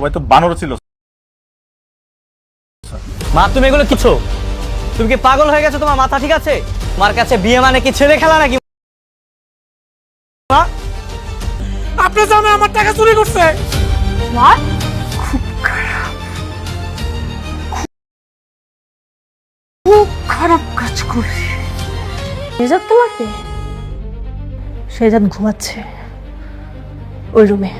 সবাই তো বানর ছিল। মা তুমি এগুলো কিছু, তুমি কি পাগল হয়ে গেছো? তোমার মাথা ঠিক আছে? তোমার কাছে বিয়ে মানে কি ছেলে খেলা নাকি? আপনার জামাই আমার টাকা চুরি করছে। What? খুব খারাপ কাজ করছে। শেজাদ তোমাকে? শেজাদ ঘুমাচ্ছে ওই রুমে।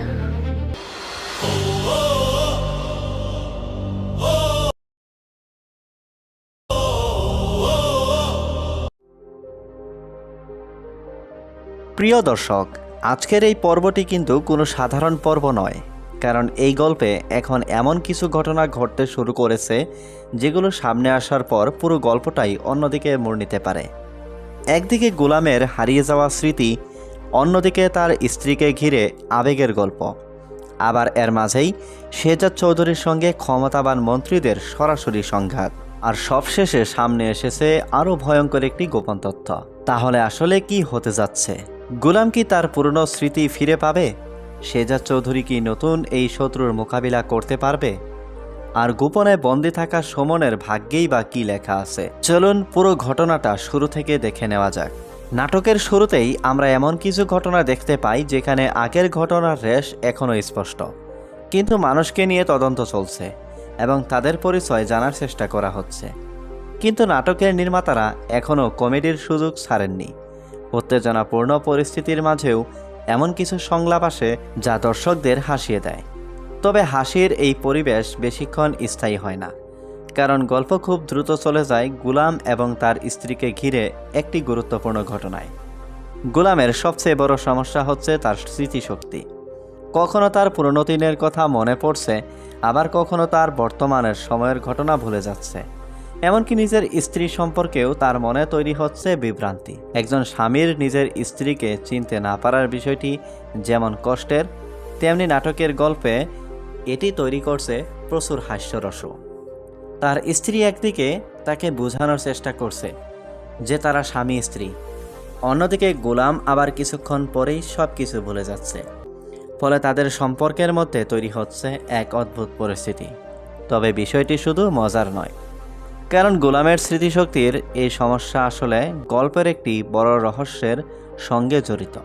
প্রিয় দর্শক, আজকের এই পর্বটি কিন্তু কোনো সাধারণ পর্ব নয়, কারণ এই গল্পে এখন এমন কিছু ঘটনা ঘটতে শুরু করেছে যেগুলো সামনে আসার পর পুরো গল্পটাই অন্যদিকে মোড় নিতে পারে। একদিকে গোলামের হারিয়ে যাওয়া স্মৃতি, অন্যদিকে তার স্ত্রীকে ঘিরে আবেগের গল্প, আবার এর মাঝেই শেজাদ চৌধুরীর সঙ্গে ক্ষমতাবান মন্ত্রীদের সরাসরি সংঘাত, আর সবশেষে সামনে এসেছে আরও ভয়ঙ্কর একটি গোপন তথ্য। তাহলে আসলে কি হতে যাচ্ছে? গোলাম কি তার পুরনো স্মৃতি ফিরে পাবে? শেজাদ চৌধুরী কি নতুন এই শত্রুর মোকাবিলা করতে পারবে? আর গোপনে বন্দী থাকা সুমনের ভাগ্যেই বা কি লেখা আছে? চলুন পুরো ঘটনাটা শুরু থেকে দেখে নেওয়া যাক। নাটকের শুরুতেই আমরা এমন কিছু ঘটনা দেখতে পাই যেখানে আগের ঘটনার রেশ এখনও স্পষ্ট, কিন্তু মানুষকে নিয়ে তদন্ত চলছে এবং তাদের পরিচয় জানার চেষ্টা করা হচ্ছে। কিন্তু নাটকের নির্মাতারা এখনও কমেডির সুযোগ ছাড়েননি। উত্তেজনাপূর্ণ পরিস্থিতির মাঝেও এমন কিছু সংলাপ আসে যা দর্শকদের হাসিয়ে দেয়। তবে হাসির এই পরিবেশ বেশিক্ষণ স্থায়ী হয় না, কারণ গল্প খুব দ্রুত চলে যায় গোলাম এবং তার স্ত্রীকে ঘিরে একটি গুরুত্বপূর্ণ ঘটনায়। গোলামের সবচেয়ে বড় সমস্যা হচ্ছে তার স্মৃতিশক্তি। কখনো তার পুরনো দিনের কথা মনে পড়ছে, আবার কখনো তার বর্তমানের সময়ের ঘটনা ভুলে যাচ্ছে। এমনকি নিজের স্ত্রী সম্পর্কেও তার মনে তৈরি হচ্ছে বিভ্রান্তি। একজন স্বামীর নিজের স্ত্রীকে চিনতে না পারার বিষয়টি যেমন কষ্টের, তেমনি নাটকের গল্পে এটি তৈরি করছে প্রচুর হাস্যরসও। তার স্ত্রী একদিকে তাকে বোঝানোর চেষ্টা করছে যে তারা স্বামী স্ত্রী, অন্যদিকে গোলাম আবার কিছুক্ষণ পরেই সব কিছু ভুলে যাচ্ছে। ফলে তাদের সম্পর্কের মধ্যে তৈরি হচ্ছে এক অদ্ভুত পরিস্থিতি। তবে বিষয়টি শুধু মজার নয়, কারণ গোলামের স্মৃতিশক্তির এই সমস্যা আসলে গল্পের একটি বড় রহস্যের সঙ্গে জড়িত।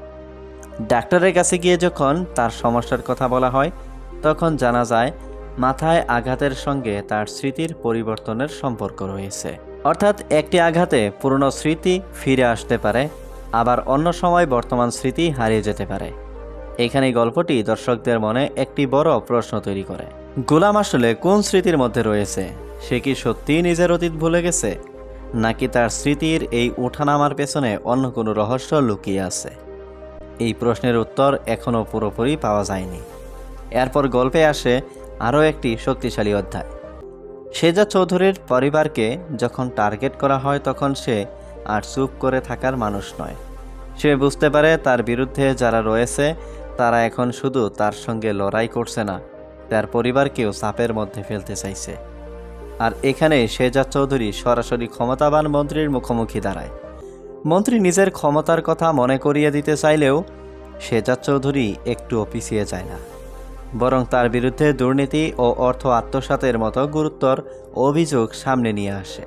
ডাক্তারের কাছে গিয়ে যখন তার সমস্যার কথা বলা হয়, তখন জানা যায় মাথায় আঘাতের সঙ্গে তার স্মৃতির পরিবর্তনের সম্পর্ক রয়েছে। অর্থাৎ একটি আঘাতে পুরনো স্মৃতি ফিরে আসতে পারে, আবার অন্য সময় বর্তমান স্মৃতি হারিয়ে যেতে পারে। এখানে গল্পটি দর্শকদের মনে একটি বড় প্রশ্ন তৈরি করে। গোলাম আসলে কোন স্মৃতির মধ্যে রয়েছে? সে কি সত্যিই নিজের অতীত ভুলে গেছে, নাকি তার স্মৃতির এই ওঠানামার পেছনে অন্য কোনো রহস্য লুকিয়ে আছে? এই প্রশ্নের উত্তর এখনও পুরোপুরি পাওয়া যায়নি। এরপর গল্পে আসে আরও একটি শক্তিশালী অধ্যায়। শেজাদ চৌধুরীর পরিবারকে যখন টার্গেট করা হয়, তখন সে আর চুপ করে থাকার মানুষ নয়। সে বুঝতে পারে তার বিরুদ্ধে যারা রয়েছে তারা এখন শুধু তার সঙ্গে লড়াই করছে না, তার পরিবারকেও চাপের মধ্যে ফেলতে চাইছে। আর এখানে শেজাদ চৌধুরী সরাসরি ক্ষমতাবান মন্ত্রীর মুখোমুখি দাঁড়ায়। মন্ত্রী নিজের ক্ষমতার কথা মনে করিয়ে দিতে চাইলেও শেজাদ চৌধুরী একটুও পিছিয়ে যায় না, বরং তার বিরুদ্ধে দুর্নীতি ও অর্থ আত্মসাতের মতো গুরুতর অভিযোগ সামনে নিয়ে আসে।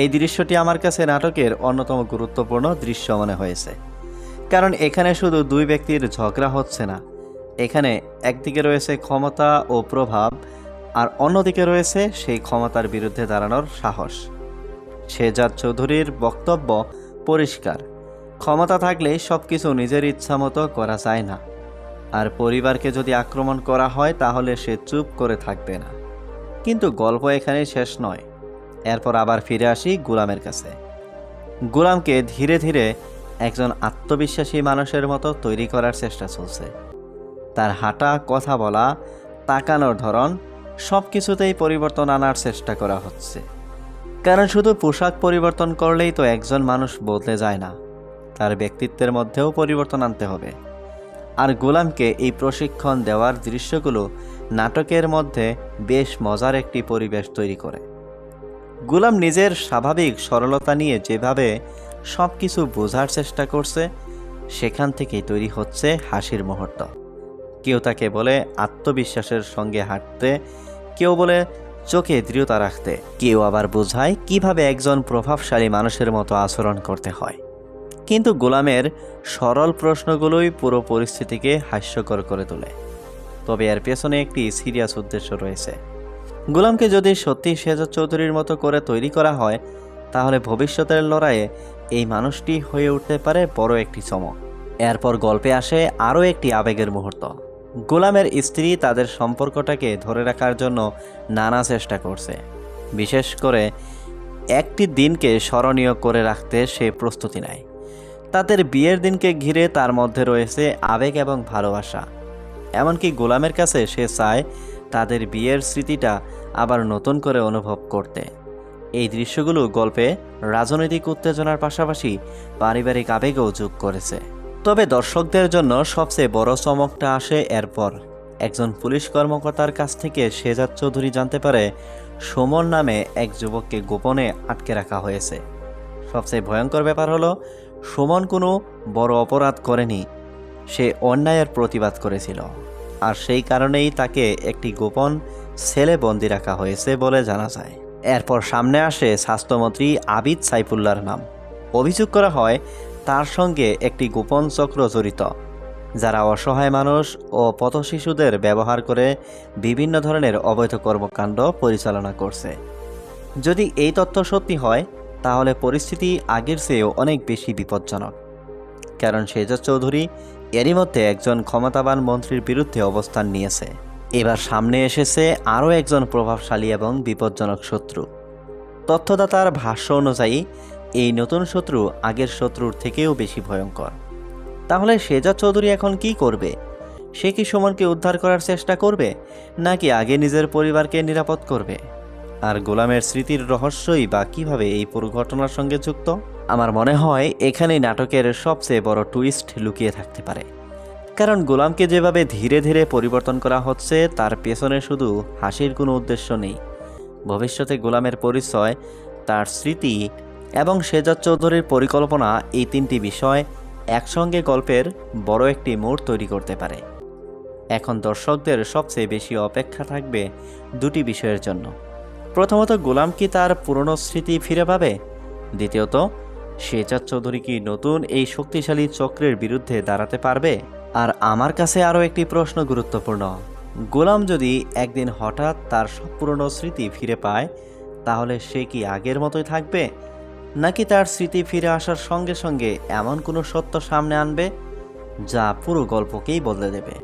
এই দৃশ্যটি আমার কাছে নাটকের অন্যতম গুরুত্বপূর্ণ দৃশ্য মনে হয়েছে, কারণ এখানে শুধু দুই ব্যক্তির ঝগড়া হচ্ছে না, এখানে একদিকে রয়েছে ক্ষমতা ও প্রভাব, আর অন্যদিকে রয়েছে সেই ক্ষমতার বিরুদ্ধে দাঁড়ানোর সাহস। শেজাদ চৌধুরীর বক্তব্য পরিষ্কার: ক্ষমতা থাকলে সব কিছু নিজের ইচ্ছামতো করা যায় না, আর পরিবারকে যদি আক্রমণ করা হয় তাহলে সে চুপ করে থাকবে না। কিন্তু গল্প এখানে শেষ নয়। এরপর আবার ফিরে আসি গোলামের কাছে। গোলামকে ধীরে ধীরে একজন আত্মবিশ্বাসী মানুষের মতো তৈরি করার চেষ্টা চলছে। তার হাঁটা, কথা বলা, তাকানোর ধরন সব কিছুতেই পরিবর্তন আনার চেষ্টা করা হচ্ছে। কারণ শুধু পোশাক পরিবর্তন করলেই তো একজন মানুষ বদলে যায় না, তার ব্যক্তিত্বের মধ্যেও পরিবর্তন আনতে হবে। আর গোলামকে এই প্রশিক্ষণ দেওয়ার দৃশ্যগুলো নাটকের মধ্যে বেশ মজার একটি পরিবেশ তৈরি করে। গোলাম নিজের স্বাভাবিক সরলতা নিয়ে যেভাবে সব কিছু বোঝার চেষ্টা করছে, সেখান থেকেই তৈরি হচ্ছে হাসির মুহূর্ত। কেউ তাকে বলে আত্মবিশ্বাসের সঙ্গে হাঁটতে, কেউ বলে চোখে দৃঢ়তা রাখতে, কেউ আবার বোঝায় কিভাবে একজন প্রভাবশালী মানুষের মতো আচরণ করতে হয়। কিন্তু গোলামের সরল প্রশ্নগুলোই পুরো পরিস্থিতিকে হাস্যকর করে তোলে। তবে এর পেছনে একটি সিরিয়াস উদ্দেশ্য রয়েছে। গোলামকে যদি সত্যি শেহজাদ চৌধুরীর মতো করে তৈরি করা হয়, তাহলে ভবিষ্যতের লড়াইয়ে এই মানুষটি হয়ে উঠতে পারে বড় একটি চমক। এরপর গল্পে আসে আরও একটি আবেগের মুহূর্ত। গোলামের স্ত্রী তাদের সম্পর্কটাকে ধরে রাখার জন্য নানা চেষ্টা করছে। বিশেষ করে একটি দিনকে স্মরণীয় করে রাখতে সে প্রস্তুতি নেয়। তাদের বিয়ের দিনকে ঘিরে তার মধ্যে রয়েছে আবেগ এবং ভালোবাসা। এমনকি গোলামের কাছে সে চায় তাদের বিয়ের স্মৃতিটা আবার নতুন করে অনুভব করতে। এই দৃশ্যগুলো গল্পে রাজনৈতিক উত্তেজনার পাশাপাশি পারিবারিক আবেগও যোগ করেছে। তবে দর্শকদের জন্য সবচেয়ে বড় চমকটা আসে এরপর। একজন পুলিশ কর্মকর্তার কাছ থেকে শেহজাদ চৌধুরী জানতে পারে সুমন নামে এক যুবককে গোপনে আটকে রাখা হয়েছে। সবচেয়ে ভয়ঙ্কর ব্যাপার হলো, সুমন কোনো বড় অপরাধ করেনি, সে অন্যায়ের প্রতিবাদ করেছিল। আর সেই কারণেই তাকে একটি গোপন সেলে বন্দি রাখা হয়েছে বলে জানা যায়। এরপর সামনে আসে স্বাস্থ্যমন্ত্রী আবিদ সাইফুল্লাহর নাম। অভিযোগ করা হয় তার সঙ্গে একটি গোপন চক্র জড়িত, যারা অসহায় মানুষ ও পথশিশুদের ব্যবহার করে বিভিন্ন ধরনের অবৈধ কর্মকাণ্ড পরিচালনা করছে। যদি এই তথ্য সত্যি হয়, তাহলে পরিস্থিতি আগের চেয়েও অনেক বেশি বিপজ্জনক। কারণ শেহজাদ চৌধুরী এরই মধ্যে একজন ক্ষমতাবান মন্ত্রীর বিরুদ্ধে অবস্থান নিয়েছে। এবার সামনে এসেছে আরও একজন প্রভাবশালী এবং বিপজ্জনক শত্রু। তথ্যদাতার ভাষ্য অনুযায়ী এই নতুন শত্রু আগের শত্রুর থেকেও বেশি ভয়ঙ্কর। তাহলে শেহজাদ চৌধুরী এখন কি করবে? সে কি সুমনকে উদ্ধার করার চেষ্টা করবে, নাকি আগে নিজের পরিবারকে নিরাপদ করবে? আর গোলামের স্মৃতির রহস্যই বা কীভাবে এই পুরো ঘটনার সঙ্গে যুক্ত? আমার মনে হয় এখানেই নাটকের সবচেয়ে বড় টুইস্ট লুকিয়ে থাকতে পারে। কারণ গোলামকে যেভাবে ধীরে ধীরে পরিবর্তন করা হচ্ছে, তার পেছনে শুধু হাসির কোনো উদ্দেশ্য নেই। ভবিষ্যতে গোলামের পরিচয়, তার স্মৃতি এবং শেহজাদ চৌধুরীর পরিকল্পনা, এই তিনটি বিষয় একসঙ্গে গল্পের বড় একটি মোড় তৈরি করতে পারে। এখন দর্শকদের সবচেয়ে বেশি অপেক্ষা থাকবে দুটি বিষয়ের জন্য। প্রথমত, গোলাম কি তার পুরনো স্মৃতি ফিরে পাবে? দ্বিতীয়ত, শেহজাদ চৌধুরী কি নতুন এই শক্তিশালী চক্রের বিরুদ্ধে দাঁড়াতে পারবে? আর আমার কাছে আরও একটি প্রশ্ন গুরুত্বপূর্ণ। গোলাম যদি একদিন হঠাৎ তার সব পুরনো স্মৃতি ফিরে পায়, তাহলে সে কি আগের মতোই থাকবে, নাকি তার স্মৃতি ফিরে আসার সঙ্গে সঙ্গে এমন কোনো সত্য সামনে আনবে যা পুরো গল্পকেই বদলে দেবে?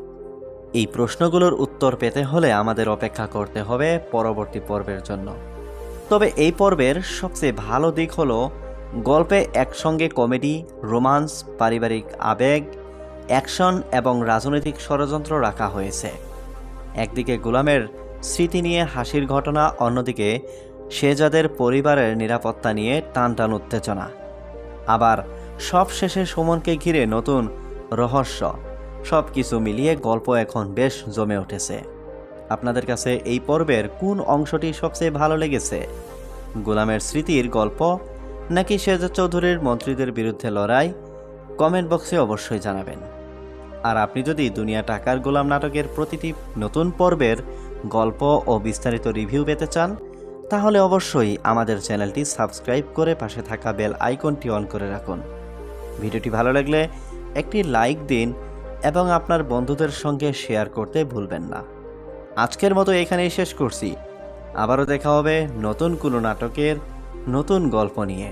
এই প্রশ্নগুলোর উত্তর পেতে হলে আমাদের অপেক্ষা করতে হবে পরবর্তী পর্বের জন্য। তবে এই পর্বের সবচেয়ে ভালো দিক হলো, গল্পে একসঙ্গে কমেডি, রোমান্স, পারিবারিক আবেগ, অ্যাকশন এবং রাজনৈতিক ষড়যন্ত্র রাখা হয়েছে। একদিকে গোলামের স্মৃতি নিয়ে হাসির ঘটনা, অন্যদিকে শেহজাদের পরিবারের নিরাপত্তা নিয়ে টানটান উত্তেজনা। আবার সবশেষে সুমনকে ঘিরে নতুন রহস্য। সব কিছু মিলিয়ে গল্প এখন বেশ জমে উঠেছে। আপনাদের কাছে এই পর্বের কোন অংশটি সবচেয়ে ভালো লেগেছে? গোলামের স্মৃতির গল্প, নাকি শেহজাদ চৌধুরীর মন্ত্রীদের বিরুদ্ধে লড়াই? কমেন্ট বক্সে অবশ্যই জানাবেন। আর আপনি যদি দুনিয়া টাকার গোলাম নাটকের প্রতিটি নতুন পর্বের গল্প ও বিস্তারিত রিভিউ পেতে চান, তাহলে অবশ্যই আমাদের চ্যানেলটি সাবস্ক্রাইব করে পাশে থাকা বেল আইকনটি অন করে রাখুন। ভিডিওটি ভালো লাগলে একটি লাইক দিন এবং আপনার বন্ধুদের সঙ্গে শেয়ার করতে ভুলবেন না। আজকের মতো এখানেই শেষ করছি। আবারও দেখা হবে নতুন কোনো নাটকের নতুন গল্প নিয়ে।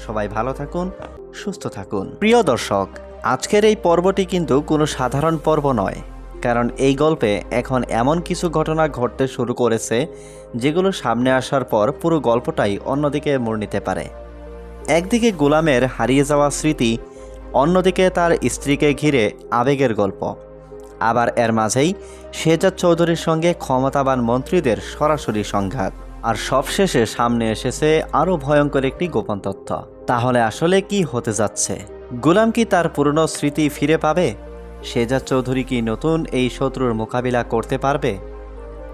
সবাই ভালো থাকুন, সুস্থ থাকুন। প্রিয় দর্শক, আজকের এই পর্বটি কিন্তু কোনো সাধারণ পর্ব নয়। কারণ এই গল্পে এখন এমন কিছু ঘটনা ঘটতে শুরু করেছে যেগুলো সামনে আসার পর পুরো গল্পটাই অন্যদিকে মোড় নিতে পারে। একদিকে গোলামের হারিয়ে যাওয়া স্মৃতি, অন্যদিকে তার স্ত্রীকে ঘিরে আবেগের গল্প। আবার এর মাঝেই শেহজাদ চৌধুরীর সঙ্গে ক্ষমতাবান মন্ত্রীদের সরাসরি সংঘাত। আর সবশেষে সামনে এসেছে আরও ভয়ঙ্কর একটি গোপন তথ্য। তাহলে আসলে কি হতে যাচ্ছে? গোলাম কি তার পুরনো স্মৃতি ফিরে পাবে? শেহজাদ চৌধুরী কি নতুন এই শত্রুর মোকাবিলা করতে পারবে?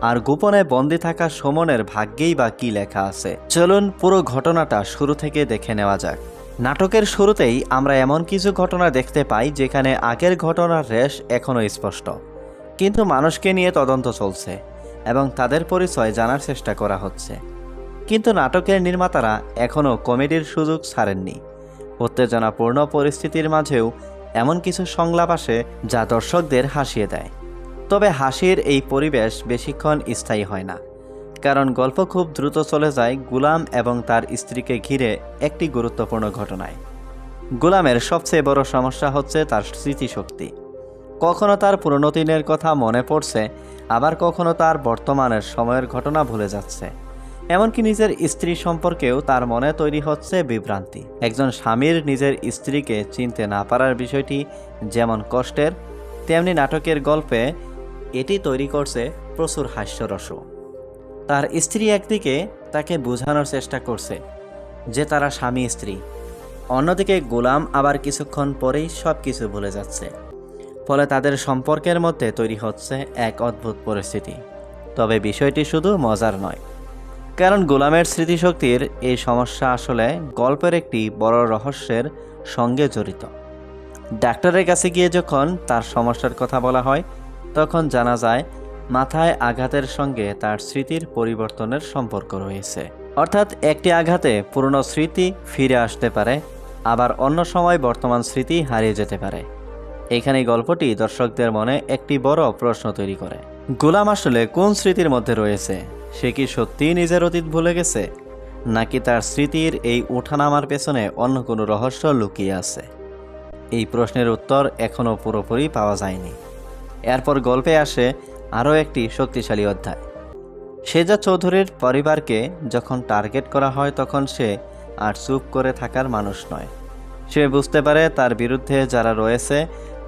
আর গোপনে বন্দি থাকা সুমনের ভাগ্যেই বা কি লেখা আছে? চলুন পুরো ঘটনাটা শুরু থেকে দেখে নেওয়া যাক। নাটকের শুরুতেই আমরা এমন কিছু ঘটনা দেখতে পাই যেখানে আগের ঘটনার রেশ এখনও স্পষ্ট। কিন্তু মানুষকে নিয়ে তদন্ত চলছে এবং তাদের পরিচয় জানার চেষ্টা করা হচ্ছে। কিন্তু নাটকের নির্মাতারা এখনও কমেডির সুযোগ ছাড়েননি। উত্তেজনাপূর্ণ পরিস্থিতির মাঝেও এমন কিছু সংলাপ আসে যা দর্শকদের হাসিয়ে দেয়। তবে হাসির এই পরিবেশ বেশিক্ষণ স্থায়ী হয় না, কারণ গল্প খুব দ্রুত চলে যায় গুলাম এবং তার স্ত্রীকে ঘিরে একটি গুরুত্বপূর্ণ ঘটনায়। গুলামের সবচেয়ে বড় সমস্যা হচ্ছে তার স্মৃতিশক্তি। কখনো তার পুরনো দিনের কথা মনে পড়ছে, আবার কখনো তার বর্তমানের সময়ের ঘটনা ভুলে যাচ্ছে। এমনকি নিজের স্ত্রী সম্পর্কেও তার মনে তৈরি হচ্ছে বিভ্রান্তি। একজন স্বামীর নিজের স্ত্রীকে চিনতে না পারার বিষয়টি যেমন কষ্টের, তেমনি নাটকের গল্পে এটি তৈরি করছে প্রচুর হাস্যরসও। তার স্ত্রী একদিকে তাকে বোঝানোর চেষ্টা করছে যে তারা স্বামী স্ত্রী, অন্যদিকে গোলাম আবার কিছুক্ষণ পরেই সব কিছু ভুলে যাচ্ছে। ফলে তাদের সম্পর্কের মধ্যে তৈরি হচ্ছে এক অদ্ভুত পরিস্থিতি। তবে বিষয়টি শুধু মজার নয়, কারণ গোলামের স্মৃতিশক্তির এই সমস্যা আসলে গল্পের একটি বড় রহস্যের সঙ্গে জড়িত। ডাক্তারের কাছে গিয়ে যখন তার সমস্যার কথা বলা হয়, তখন জানা যায় মাথায় আঘাতের সঙ্গে তার স্মৃতির পরিবর্তনের সম্পর্ক রয়েছে। অর্থাৎ একটি আঘাতে পুরনো স্মৃতি ফিরে আসতে পারে, আবার অন্য সময় বর্তমান স্মৃতি হারিয়ে যেতে পারে। এখানে গল্পটি দর্শকদের মনে একটি বড় প্রশ্ন তৈরি করে। গোলাম আসলে কোন স্মৃতির মধ্যে রয়েছে? সে কি সত্যিই নিজের অতীত ভুলে গেছে, নাকি তার স্মৃতির এই ওঠানামার পেছনে অন্য কোনো রহস্য লুকিয়ে আছে? এই প্রশ্নের উত্তর এখনও পুরোপুরি পাওয়া যায়নি। এরপর গল্পে আসে আরও একটি শক্তিশালী অধ্যায়। শেহজাদ চৌধুরীর পরিবারকে যখন টার্গেট করা হয়, তখন সে আর চুপ করে থাকার মানুষ নয়। সে বুঝতে পারে তার বিরুদ্ধে যারা রয়েছে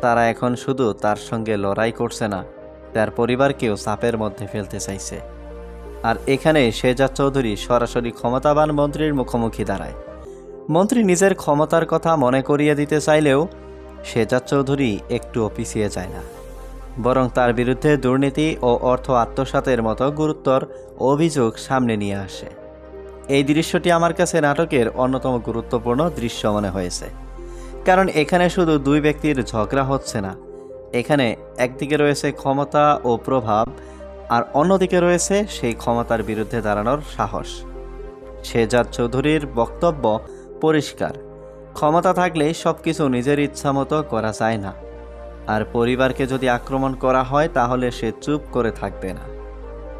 তারা এখন শুধু তার সঙ্গে লড়াই করছে না, তার পরিবারকেও চাপের মধ্যে ফেলতে চাইছে। আর এখানে শেহজাদ চৌধুরী সরাসরি ক্ষমতাবান মন্ত্রীর মুখোমুখি দাঁড়ায়। মন্ত্রী নিজের ক্ষমতার কথা মনে করিয়ে দিতে চাইলেও শেহজাদ চৌধুরী একটুও পিছিয়ে যায় না, বরং তার বিরুদ্ধে দুর্নীতি ও অর্থ আত্মসাতের মতো গুরুতর অভিযোগ সামনে নিয়ে আসে। এই দৃশ্যটি আমার কাছে নাটকের অন্যতম গুরুত্বপূর্ণ দৃশ্য মনে হয়েছে, কারণ এখানে শুধু দুই ব্যক্তির ঝগড়া হচ্ছে না, এখানে একদিকে রয়েছে ক্ষমতা ও প্রভাব, আর অন্যদিকে রয়েছে সেই ক্ষমতার বিরুদ্ধে দাঁড়ানোর সাহস। শেহজাদ চৌধুরীর বক্তব্য পরিষ্কার, ক্ষমতা থাকলে সব কিছু নিজের ইচ্ছা মতো করা যায় না, আর পরিবারকে যদি আক্রমণ করা হয় তাহলে সে চুপ করে থাকবে না।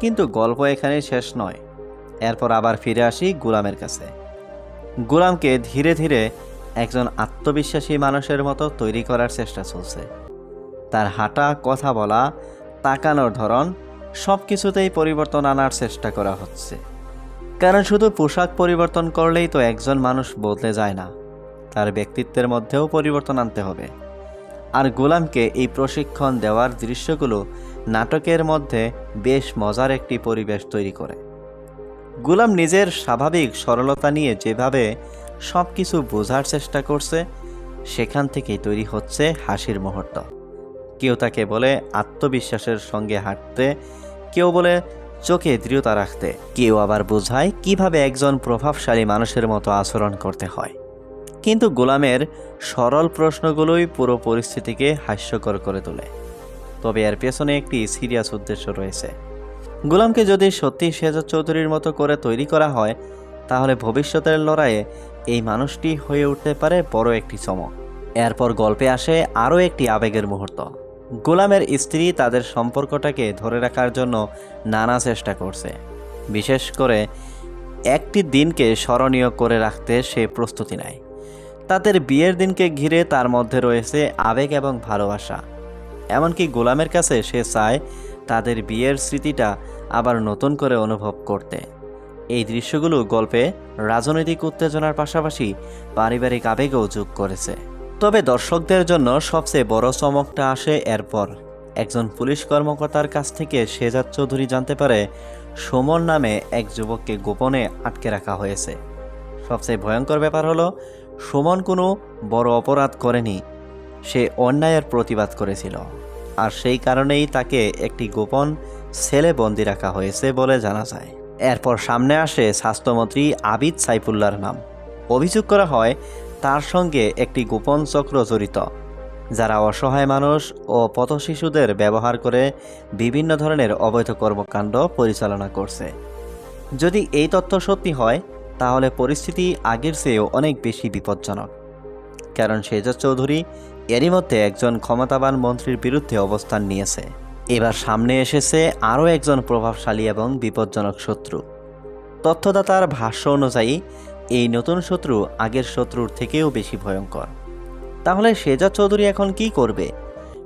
কিন্তু গল্প এখানে শেষ নয়। এরপর আবার ফিরে আসি গোলামের কাছে। গোলামকে ধীরে ধীরে একজন আত্মবিশ্বাসী মানুষের মতো তৈরি করার চেষ্টা চলছে। তার হাঁটা, কথা বলা, তাকানোর ধরন সব কিছুতেই পরিবর্তন আনার চেষ্টা করা হচ্ছে। কারণ শুধু পোশাক পরিবর্তন করলেই তো একজন মানুষ বদলে যায় না, তার ব্যক্তিত্বের মধ্যেও পরিবর্তন আনতে হবে। আর গোলামকে এই প্রশিক্ষণ দেওয়ার দৃশ্যগুলো নাটকের মধ্যে বেশ মজার একটি পরিবেশ তৈরি করে। গোলাম নিজের স্বাভাবিক সরলতা নিয়ে যেভাবে সব কিছু বোঝার চেষ্টা করছে, সেখান থেকেই তৈরি হচ্ছে হাসির মুহূর্ত। কেউ তাকে বলে আত্মবিশ্বাসের সঙ্গে হাঁটতে, কেউ বলে চোখে দৃঢ়তা রাখতে, কেউ আবার বোঝায় কিভাবে একজন প্রভাবশালী মানুষের মতো আচরণ করতে হয়। কিন্তু গোলামের সরল প্রশ্নগুলোই পুরো পরিস্থিতিকে হাস্যকর করে তোলে। তবে এর পেছনে একটি সিরিয়াস উদ্দেশ্য রয়েছে। গোলামকে যদি সত্যি শেহজাদ চৌধুরীর মতো করে তৈরি করা হয়, তাহলে ভবিষ্যতের লড়াইয়ে এই মানুষটি হয়ে উঠতে পারে বড় একটি চমক। এরপর গল্পে আসে আরও একটি আবেগের মুহূর্ত। গোলামের স্ত্রী তাদের সম্পর্কটাকে ধরে রাখার জন্য নানা চেষ্টা করছে। বিশেষ করে একটি দিনকে স্মরণীয় করে রাখতে সে প্রস্তুতি নেয়। তাদের বিয়ের দিনকে ঘিরে তার মধ্যে রয়েছে আবেগ এবং ভালোবাসা। এমনকি গোলামের কাছে সে চায় তাদের বিয়ের স্মৃতিটা আবার নতুন করে অনুভব করতে। এই দৃশ্যগুলো গল্পে রাজনৈতিক উত্তেজনার পাশাপাশি পারিবারিক আবেগও যোগ করেছে। তবে দর্শকদের জন্য সবচেয়ে বড় চমকটা আসে এরপর। একজন পুলিশ কর্মকর্তার কাছ থেকে শেহজাদ চৌধুরী জানতে পারে সুমন নামে এক যুবককে গোপনে আটকে রাখা হয়েছে। সবচেয়ে ভয়ঙ্কর ব্যাপার হলো, সুমন কোনো বড় অপরাধ করেনি, সে অন্যায়ের প্রতিবাদ করেছিল, আর সেই কারণেই তাকে একটি গোপন সেলে বন্দি রাখা হয়েছে বলে জানা যায়। এরপর সামনে আসে স্বাস্থ্যমন্ত্রী আবিদ সাইফুল্লাহর নাম। অভিযোগ করা হয় তার সঙ্গে একটি গোপন চক্র জড়িত, যারা অসহায় মানুষ ও পথশিশুদের ব্যবহার করে বিভিন্ন ধরনের অবৈধ কর্মকাণ্ড পরিচালনা করছে। যদি এই তথ্য সত্যি হয় তাহলে পরিস্থিতি আগের চেয়েও অনেক বেশি বিপজ্জনক, কারণ শেহজাদ চৌধুরী এরই মধ্যে একজন ক্ষমতাবান মন্ত্রীর বিরুদ্ধে অবস্থান নিয়েছে। এবার সামনে এসেছে আরও একজন প্রভাবশালী এবং বিপজ্জনক শত্রু। তথ্যদাতার ভাষ্য অনুযায়ী এই নতুন শত্রু আগের শত্রুর থেকেও বেশি ভয়ঙ্কর। তাহলে শেহজাদ চৌধুরী এখন কি করবে?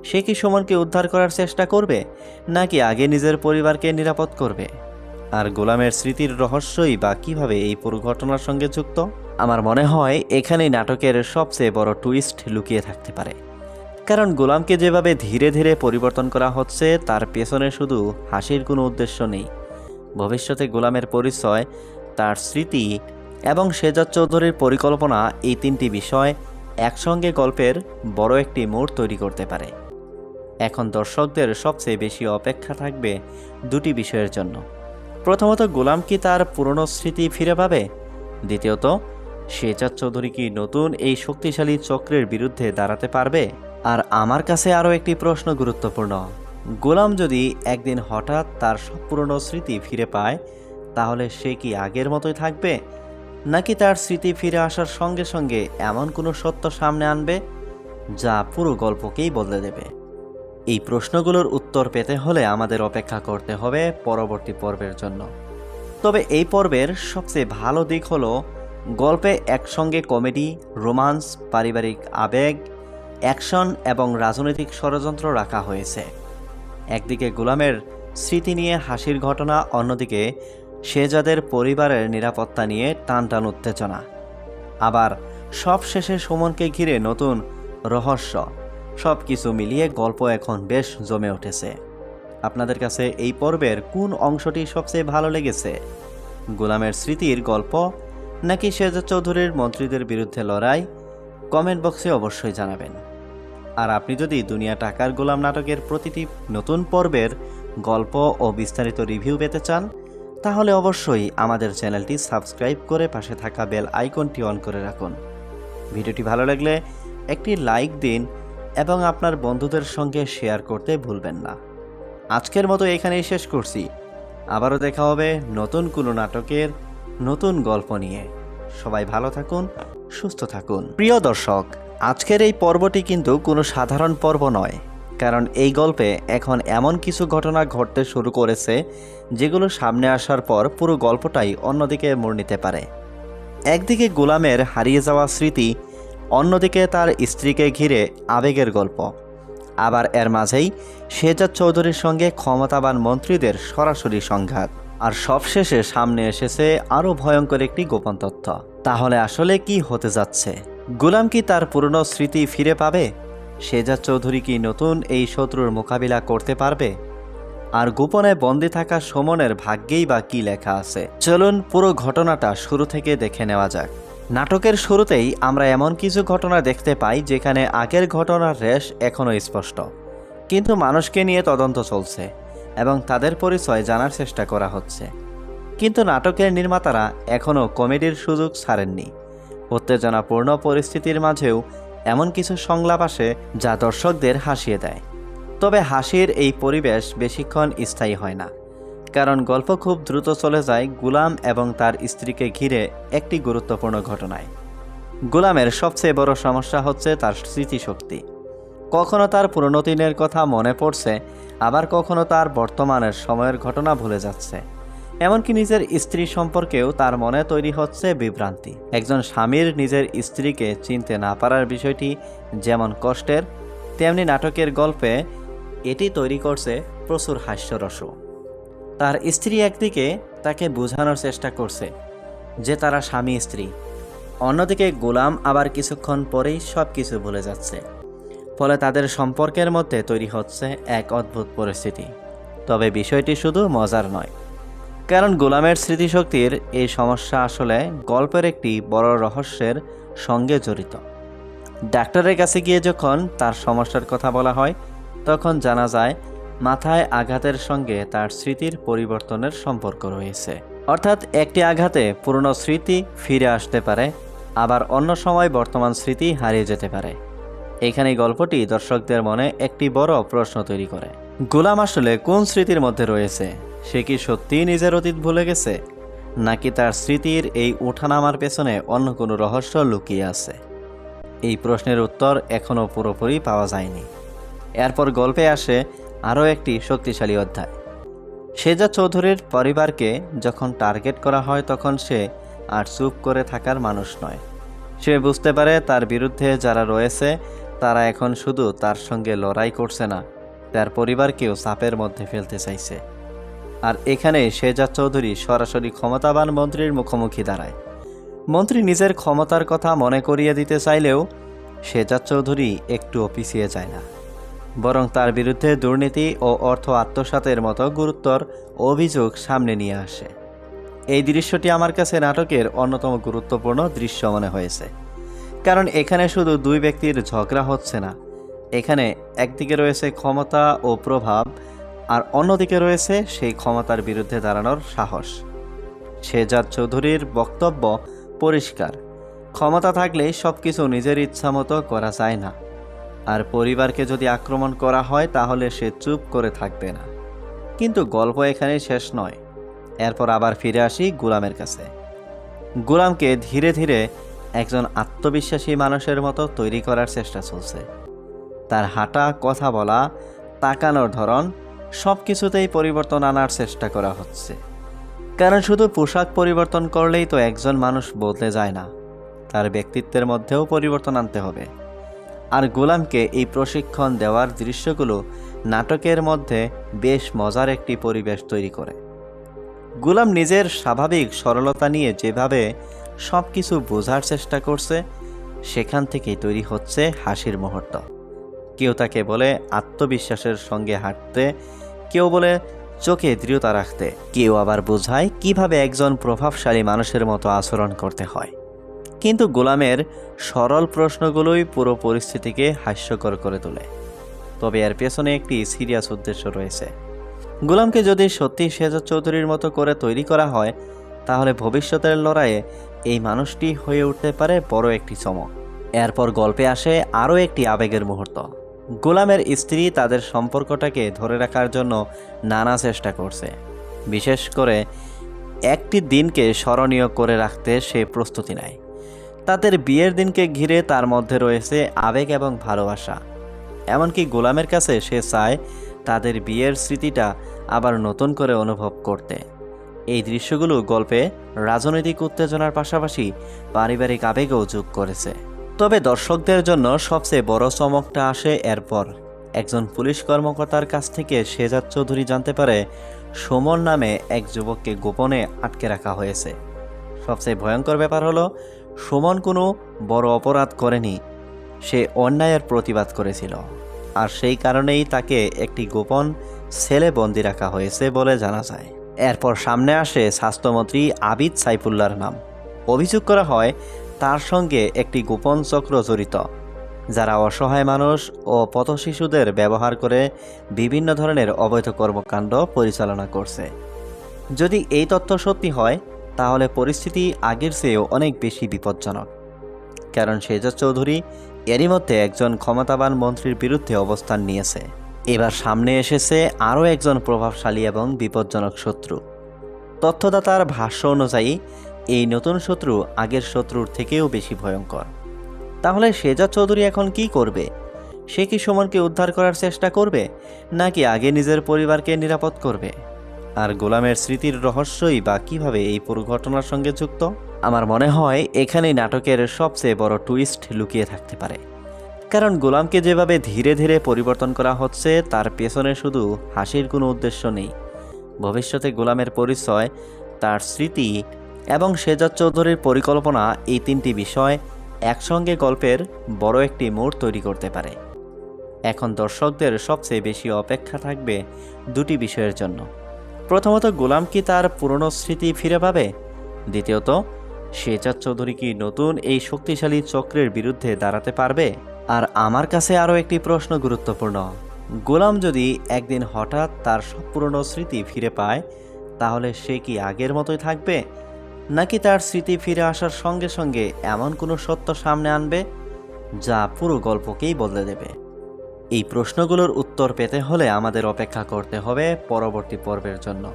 সে কি সুমনকে উদ্ধার করার চেষ্টা করবে, নাকি আগে নিজের পরিবারকে নিরাপদ করবে? আর গোলামের স্মৃতির রহস্যই বা কীভাবে এই পুরো ঘটনার সঙ্গে যুক্ত? আমার মনে হয় এখানেই নাটকের সবচেয়ে বড় টুইস্ট লুকিয়ে থাকতে পারে। কারণ গোলামকে যেভাবে ধীরে ধীরে পরিবর্তন করা হচ্ছে তার পেছনে শুধু হাসির কোনো উদ্দেশ্য নেই। ভবিষ্যতে গোলামের পরিচয়, তার স্মৃতি এবং শেহজাদ চৌধুরীর পরিকল্পনা, এই তিনটি বিষয় একসঙ্গে গল্পের বড় একটি মোড় তৈরি করতে পারে। এখন দর্শকদের সবচেয়ে বেশি অপেক্ষা থাকবে দুটি বিষয়ের জন্য। প্রথমত, গোলাম কি তার পুরনো স্মৃতি ফিরে পাবে? দ্বিতীয়ত, শেহজাদ চৌধুরী কি নতুন এই শক্তিশালী চক্রের বিরুদ্ধে দাঁড়াতে পারবে? আর আমার কাছে আরও একটি প্রশ্ন গুরুত্বপূর্ণ। গোলাম যদি একদিন হঠাৎ তার সব পুরনো স্মৃতি ফিরে পায়, তাহলে সে কি আগের মতোই থাকবে, নাকি তার স্মৃতি ফিরে আসার সঙ্গে সঙ্গে এমন কোনো সত্য সামনে আনবে যা পুরো গল্পকেই বদলে দেবে? এই প্রশ্নগুলোর উত্তর পেতে হলে আমাদের অপেক্ষা করতে হবে পরবর্তী পর্বের জন্য। তবে এই পর্বের সবচেয়ে ভালো দিক হলো গল্পে একসঙ্গে কমেডি, রোমান্স, পারিবারিক আবেগ, অ্যাকশন এবং রাজনৈতিক ষড়যন্ত্র রাখা হয়েছে। একদিকে গোলামের স্মৃতি নিয়ে হাসির ঘটনা, অন্যদিকে শেহজাদের পরিবারের নিরাপত্তা নিয়ে টানটান উত্তেজনা। আবার সব শেষে সুমনকে ঘিরে নতুন রহস্য। সব কিছু মিলিয়ে গল্প এখন বেশ জমে উঠেছে। আপনাদের কাছে এই পর্বের কোন অংশটি সবচেয়ে ভালো লেগেছে? গোলামের স্মৃতির গল্প নাকি শেহজাদ চৌধুরীর মন্ত্রীদের বিরুদ্ধে লড়াই? কমেন্ট বক্সে অবশ্যই জানাবেন। আর আপনি যদি দুনিয়া টাকার গোলাম নাটকের প্রতিটি নতুন পর্বের গল্প ও বিস্তারিত রিভিউ পেতে চান, তাহলে অবশ্যই আমাদের চ্যানেলটি সাবস্ক্রাইব করে পাশে থাকা বেল আইকনটি অন করে রাখুন। ভিডিওটি ভালো লাগলে একটি লাইক দিন এবং আপনার বন্ধুদের সঙ্গে শেয়ার করতে ভুলবেন না। আজকের মতো এখানেই শেষ করছি। আবারও দেখা হবে নতুন কোনো নাটকের নতুন গল্প নিয়ে। সবাই ভালো থাকুন, সুস্থ থাকুন। প্রিয় দর্শক, আজকের এই পর্বটি কিন্তু কোনো সাধারণ পর্ব নয়, কারণ এই গল্পে এখন এমন কিছু ঘটনা ঘটতে শুরু করেছে যেগুলো সামনে আসার পর পুরো গল্পটাই অন্যদিকে মোড় নিতে পারে। একদিকে গোলামের হারিয়ে যাওয়া স্মৃতি, অন্যদিকে তার স্ত্রীকে ঘিরে আবেগের গল্প, আবার এর মাঝেই শেহজাদ চৌধুরীর সঙ্গে ক্ষমতাবান মন্ত্রীদের সরাসরি সংঘাত। আর সবশেষে সামনে এসেছে আরও ভয়ঙ্কর একটি গোপন তথ্য। তাহলে আসলে কি হতে যাচ্ছে? গোলাম কি তার পুরনো স্মৃতি ফিরে পাবে? শেহজাদ চৌধুরী কি নতুন এই শত্রুর মোকাবিলা করতে পারবে? আর গোপনে বন্দী থাকা সুমনের ভাগ্যেই বা কি লেখা আছে? চলুন পুরো ঘটনাটা শুরু থেকে দেখে নেওয়া যাক। নাটকের শুরুতেই আমরা এমন কিছু ঘটনা দেখতে পাই যেখানে আগের ঘটনার রেশ এখনও স্পষ্ট, কিন্তু মানুষকে নিয়ে তদন্ত চলছে এবং তাদের পরিচয় জানার চেষ্টা করা হচ্ছে। কিন্তু নাটকের নির্মাতারা এখনও কমেডির সুযোগ ছাড়েননি। উত্তেজনাপূর্ণ পরিস্থিতির মাঝেও এমন কিছু সংলাপ আসে যা দর্শকদের হাসিয়ে দেয়। তবে হাসির এই পরিবেশ বেশিক্ষণ স্থায়ী হয় না, কারণ গল্প খুব দ্রুত চলে যায় গোলাম এবং তার স্ত্রীকে ঘিরে একটি গুরুত্বপূর্ণ ঘটনায়। গোলামের সবচেয়ে বড় সমস্যা হচ্ছে তার স্মৃতিশক্তি। কখনো তার পুরনো দিনের কথা মনে পড়ছে, আবার কখনো তার বর্তমানের সময়ের ঘটনা ভুলে যাচ্ছে। এমনকি নিজের স্ত্রী সম্পর্কেও তার মনে তৈরি হচ্ছে বিভ্রান্তি। একজন স্বামীর নিজের স্ত্রীকে চিনতে না পারার বিষয়টি যেমন কষ্টের, তেমনি নাটকের গল্পে এটি তৈরি করছে প্রচুর হাস্যরসও। তার স্ত্রী একদিকে তাকে বোঝানোর চেষ্টা করছে যে তারা স্বামী স্ত্রী, অন্যদিকে গোলাম আবার কিছুক্ষণ পরেই সব কিছু ভুলে যাচ্ছে। ফলে তাদের সম্পর্কের মধ্যে তৈরি হচ্ছে এক অদ্ভুত পরিস্থিতি। তবে বিষয়টি শুধু মজার নয়, কারণ গোলামের স্মৃতিশক্তির এই সমস্যা আসলে গল্পের একটি বড় রহস্যের সঙ্গে জড়িত। ডাক্তারের কাছে গিয়ে যখন তার সমস্যার কথা বলা হয়, তখন জানা যায় মাথায় আঘাতের সঙ্গে তার স্মৃতির পরিবর্তনের সম্পর্ক রয়েছে। অর্থাৎ একটি আঘাতে পুরনো স্মৃতি ফিরে আসতে পারে, আবার অন্য সময় বর্তমান স্মৃতি হারিয়ে যেতে পারে। এখানে গল্পটি দর্শকদের মনে একটি বড় প্রশ্ন তৈরি করে। গোলাম আসলে কোন স্মৃতির মধ্যে রয়েছে? সে কি সত্যিই নিজের অতীত ভুলে গেছে, নাকি তার স্মৃতির এই ওঠানামার পেছনে অন্য কোনো রহস্য লুকিয়ে আছে? এই প্রশ্নের উত্তর এখনও পুরোপুরি পাওয়া যায়নি। এরপর গল্পে আসে আরও একটি শক্তিশালী অধ্যায়। শেহজাদ চৌধুরীর পরিবারকে যখন টার্গেট করা হয় তখন সে আর চুপ করে থাকার মানুষ নয়। সে বুঝতে পারে তার বিরুদ্ধে যারা রয়েছে তারা এখন শুধু তার সঙ্গে লড়াই করছে না, তার পরিবারকেও চাপের মধ্যে ফেলতে চাইছে। আর এখানে শেহজাদ চৌধুরী সরাসরি ক্ষমতাবান মন্ত্রীর মুখোমুখি দাঁড়ায়। মন্ত্রী নিজের ক্ষমতার কথা মনে করিয়ে দিতে চাইলেও শেহজাদ চৌধুরী একটুও পিছিয়ে যায় না, বরং তার বিরুদ্ধে দুর্নীতি ও অর্থ আত্মসাতের মতো গুরুতর অভিযোগ সামনে নিয়ে আসে। এই দৃশ্যটি আমার কাছে নাটকের অন্যতম গুরুত্বপূর্ণ দৃশ্য মনে হয়েছে, কারণ এখানে শুধু দুই ব্যক্তির ঝগড়া হচ্ছে না, এখানে একদিকে রয়েছে ক্ষমতা ও প্রভাব, আর অন্যদিকে রয়েছে সেই ক্ষমতার বিরুদ্ধে দাঁড়ানোর সাহস। শেহজাদ চৌধুরীর বক্তব্য পরিষ্কার, ক্ষমতা থাকলেই সব কিছু নিজের ইচ্ছা মতো করা যায় না, আর পরিবারকে যদি আক্রমণ করা হয় তাহলে সে চুপ করে থাকবে না। কিন্তু গল্প এখানে শেষ নয়। এরপর আবার ফিরে আসি গোলামের কাছে। গোলামকে ধীরে ধীরে একজন আত্মবিশ্বাসী মানুষের মতো তৈরি করার চেষ্টা চলছে। তার হাঁটা, কথা বলা, তাকানোর ধরন সব কিছুতেই পরিবর্তন আনার চেষ্টা করা হচ্ছে। কারণ শুধু পোশাক পরিবর্তন করলেই তো একজন মানুষ বদলে যায় না, তার ব্যক্তিত্বের মধ্যেও পরিবর্তন আনতে হবে। আর গোলামকে এই প্রশিক্ষণ দেওয়ার দৃশ্যগুলো নাটকের মধ্যে বেশ মজার একটি পরিবেশ তৈরি করে। গোলাম নিজের স্বাভাবিক সরলতা নিয়ে যেভাবে সব কিছু বোঝার চেষ্টা করছে, সেখান থেকেই তৈরি হচ্ছে হাসির মুহূর্ত। কেউ তাকে বলে আত্মবিশ্বাসের সঙ্গে হাঁটতে, কেউ বলে চোখে দৃঢ়তা রাখতে, কেউ আবার বোঝায় কিভাবে একজন প্রভাবশালী মানুষের মতো আচরণ করতে হয়। কিন্তু গোলামের সরল প্রশ্নগুলোই পুরো পরিস্থিতিকে হাস্যকর করে তোলে। তবে এর পেছনে একটি সিরিয়াস উদ্দেশ্য রয়েছে। গোলামকে যদি সত্যি শেহজাদ চৌধুরীর মতো করে তৈরি করা হয়, তাহলে ভবিষ্যতের লড়াইয়ে এই মানুষটি হয়ে উঠতে পারে বড় একটি চমক। এরপর গল্পে আসে আরও একটি আবেগের মুহূর্ত। গোলামের স্ত্রী তাদের সম্পর্কটাকে ধরে রাখার জন্য নানা চেষ্টা করছে, বিশেষ করে একটি দিনকে স্মরণীয় করে রাখতে সে প্রস্তুতি নেয়। তাদের বিয়ের দিনকে ঘিরে তার মধ্যে রয়েছে আবেগ এবং ভালোবাসা। এমনকি গোলামের কাছে সে চায় তাদের বিয়ের স্মৃতিটা আবার নতুন করে অনুভব করতে। এই দৃশ্যগুলো গল্পে রাজনৈতিক উত্তেজনার পাশাপাশি পারিবারিক আবেগও যোগ করেছে। তবে দর্শকদের জন্য সবচেয়ে বড় চমকটা আসে এরপর। একজন পুলিশ কর্মকর্তার কাছ থেকে শেহজাদ চৌধুরী জানতে পারে সুমন নামে এক যুবককে গোপনে আটকে রাখা হয়েছে। সবচেয়ে ভয়ঙ্কর ব্যাপার হলো, সুমন কোনো বড় অপরাধ করেনি, সে অন্যায়ের প্রতিবাদ করেছিল, আর সেই কারণেই তাকে একটি গোপন সেলে বন্দি রাখা হয়েছে বলে জানা যায়। এরপর সামনে আসে স্বাস্থ্যমন্ত্রী আবিদ সাইফুল্লাহর নাম। অভিযোগ করা হয় তার সঙ্গে একটি গোপন চক্র জড়িত, যারা অসহায় মানুষ ও পথশিশুদের ব্যবহার করে বিভিন্ন ধরনের অবৈধ কর্মকাণ্ড পরিচালনা করছে। যদি এই তথ্য সত্যি হয়, তাহলে পরিস্থিতি আগের চেয়েও অনেক বেশি বিপজ্জনক। কারণ শেহজাদ চৌধুরী এরই মধ্যে একজন ক্ষমতাবান মন্ত্রীর বিরুদ্ধে অবস্থান নিয়েছে। এবার সামনে এসেছে আরও একজন প্রভাবশালী এবং বিপজ্জনক শত্রু। তথ্যদাতার ভাষ্য অনুযায়ী এই নতুন শত্রু আগের শত্রুর থেকেও বেশি ভয়ঙ্কর। তাহলে শেহজাদ চৌধুরী এখন কি করবে? সে কি সুমনকে উদ্ধার করার চেষ্টা করবে, নাকি আগে নিজের পরিবারকে নিরাপদ করবে? আর গোলামের স্মৃতির রহস্যই বা কীভাবে এই পুরো ঘটনার সঙ্গে যুক্ত? আমার মনে হয় এখানেই নাটকের সবচেয়ে বড় টুইস্ট লুকিয়ে থাকতে পারে। কারণ গোলামকে যেভাবে ধীরে ধীরে পরিবর্তন করা হচ্ছে, তার পেছনে শুধু হাসির কোনো উদ্দেশ্য নেই। ভবিষ্যতে গোলামের পরিচয়, তার স্মৃতি এবং শেহজাদ চৌধুরীর পরিকল্পনা, এই তিনটি বিষয় একসঙ্গে গল্পের বড় একটি মোড় তৈরি করতে পারে। এখন দর্শকদের সবচেয়ে বেশি অপেক্ষা থাকবে দুটি বিষয়ের জন্য। প্রথমত, গোলাম কি তার পুরনো স্মৃতি ফিরে পাবে? দ্বিতীয়ত, শেহজাদ চৌধুরী কি নতুন এই শক্তিশালী চক্রের বিরুদ্ধে দাঁড়াতে পারবে? আর আমার কাছে আরও একটি প্রশ্ন গুরুত্বপূর্ণ। গোলাম যদি একদিন হঠাৎ তার সব পুরনো স্মৃতি ফিরে পায়, তাহলে সে কি আগের মতোই থাকবে, নাকি তার স্মৃতি ফিরে আসার সঙ্গে সঙ্গে এমন কোনো সত্য সামনে আনবে যা পুরো গল্পকেই বদলে দেবে। এই প্রশ্নগুলোর উত্তর পেতে হলে আমাদের অপেক্ষা করতে হবে পরবর্তী পর্বের জন্য।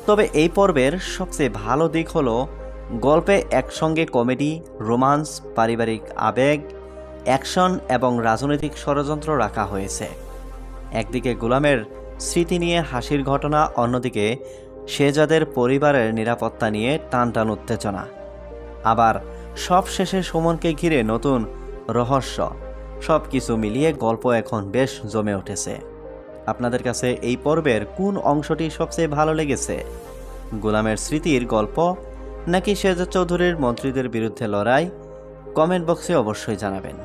তবে এই পর্বের সবচেয়ে ভালো দিক হলো গল্পে একসঙ্গে কমেডি, রোমান্স, পারিবারিক আবেগ, অ্যাকশন এবং রাজনৈতিক ষড়যন্ত্র রাখা হয়েছে। একদিকে গোলামের স্মৃতি নিয়ে হাসির ঘটনা, অন্যদিকে শেহজাদের পরিবারের নিরাপত্তা নিয়ে টানটান উত্তেজনা, আবার সব শেষে সুমনকে ঘিরে নতুন রহস্য। সব কিছু মিলিয়ে গল্প এখন বেশ জমে উঠেছে। আপনাদের কাছে এই পর্বের কোন অংশটি সবচেয়ে ভালো লেগেছে? গোলামের স্মৃতির গল্প নাকি শেহজাদ চৌধুরীর মন্ত্রীদের বিরুদ্ধে লড়াই? কমেন্ট বক্সে অবশ্যই জানাবেন।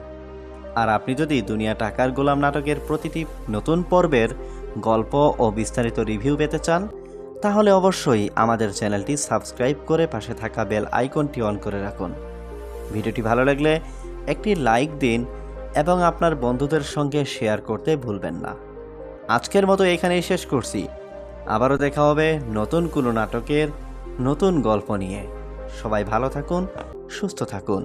আর আপনি যদি দুনিয়া টাকার গোলাম নাটকের প্রতিটি নতুন পর্বের গল্প ও বিস্তারিত রিভিউ পেতে চান, তাহলে অবশ্যই আমাদের চ্যানেলটি সাবস্ক্রাইব করে পাশে থাকা বেল আইকনটি অন করে রাখুন। ভিডিওটি ভালো লাগলে একটি লাইক দিন এবং আপনার বন্ধুদের সঙ্গে শেয়ার করতে ভুলবেন না। আজকের মতো এখানেই শেষ করছি। আবারও দেখা হবে নতুন কোনো নাটকের নতুন গল্প নিয়ে। সবাই ভালো থাকুন, সুস্থ থাকুন।